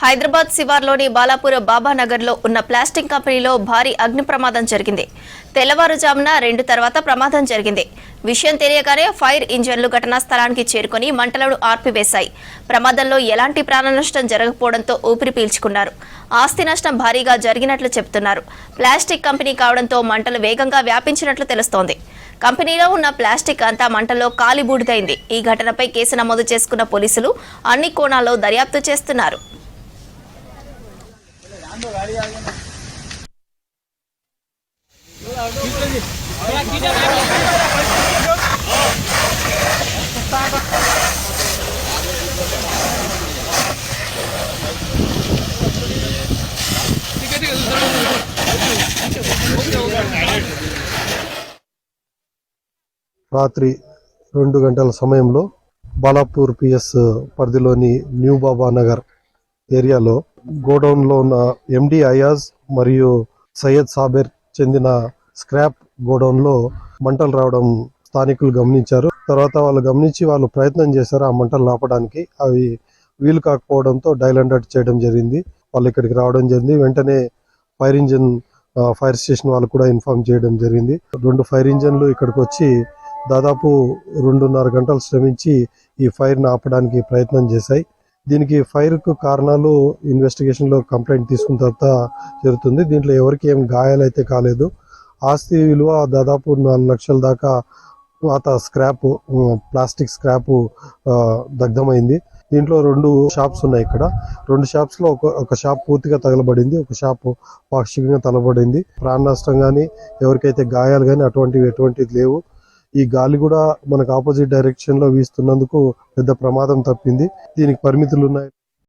హైదరాబాద్ శివార్లోని బాలాపూర్ బాబానగర్లో ఉన్న ప్లాస్టిక్ కంపెనీలో భారీ అగ్ని ప్రమాదం జరిగింది. తెల్లవారుజామున 2 తర్వాత ప్రమాదం జరిగింది. విషయం తెలియగానే ఫైర్ ఇంజన్లు ఘటనా స్థలానికి చేరుకుని మంటలను ఆర్పివేశాయి. ప్రమాదంలో ఎలాంటి ప్రాణ నష్టం జరగకపోవడంతో ఊపిరి పీల్చుకున్నారు. ఆస్తి నష్టం భారీగా జరిగినట్లు చెబుతున్నారు. ప్లాస్టిక్ కంపెనీ కావడంతో మంటలు వేగంగా వ్యాపించినట్లు తెలుస్తోంది. కంపెనీలో ఉన్న ప్లాస్టిక్ అంతా మంటల్లో కాలిబూడిదైంది. ఈ ఘటనపై కేసు నమోదు చేసుకున్న పోలీసులు అన్ని కోణాల్లో దర్యాప్తు చేస్తున్నారు. రాత్రి 2 గంటల సమయంలో బాలాపూర్ పిఎస్ పరిధిలోని న్యూ బాబానగర్ ఏరియాలో గోడౌన్లో ఉన్న ఎండి అయాజ్ మరియు సయ్యద్ సాబెర్ చెందిన స్క్రాప్ గోడౌన్లో మంటలు రావడం స్థానికులు గమనించారు. తర్వాత వాళ్ళు గమనించి వాళ్ళు ప్రయత్నం చేశారు ఆ మంటలు ఆపడానికి. అవి వీలు కాకపోవడంతో డైల్ అండర్ చేయడం జరిగింది. వాళ్ళు ఇక్కడికి రావడం జరిగింది. వెంటనే ఫైర్ స్టేషన్ వాళ్ళు కూడా ఇన్ఫార్మ్ చేయడం జరిగింది. 2 ఫైర్ ఇంజన్లు ఇక్కడికి వచ్చి దాదాపు 2.5 గంటలు శ్రమించి ఈ ఫైర్ని ఆపడానికి ప్రయత్నం చేశాయి. దీనికి ఫైర్కు కారణాలు ఇన్వెస్టిగేషన్లో కంప్లైంట్ తీసుకున్న తర్వాత జరుగుతుంది. దీంట్లో ఎవరికి ఏం గాయాలైతే కాలేదు. ఆస్తి విలువ దాదాపు 4 లక్షల దాకా పాత ప్లాస్టిక్ స్క్రాప్ దగ్ధమైంది. దీంట్లో 2 షాప్స్ ఉన్నాయి. ఇక్కడ 2 షాప్స్లో ఒక షాప్ పూర్తిగా తగలబడింది, ఒక షాప్ పాక్షికంగా తగలబడింది. ప్రాణ నష్టం కానీ ఎవరికైతే గాయాలు కానీ ఎటువంటివి లేవు. ఈ గాలి కూడా మనకు ఆపోజిట్ డైరెక్షన్ లో వీస్తున్నందుకు పెద్ద ప్రమాదం తప్పింది. దీనికి పరిమితులు ఉన్నాయి.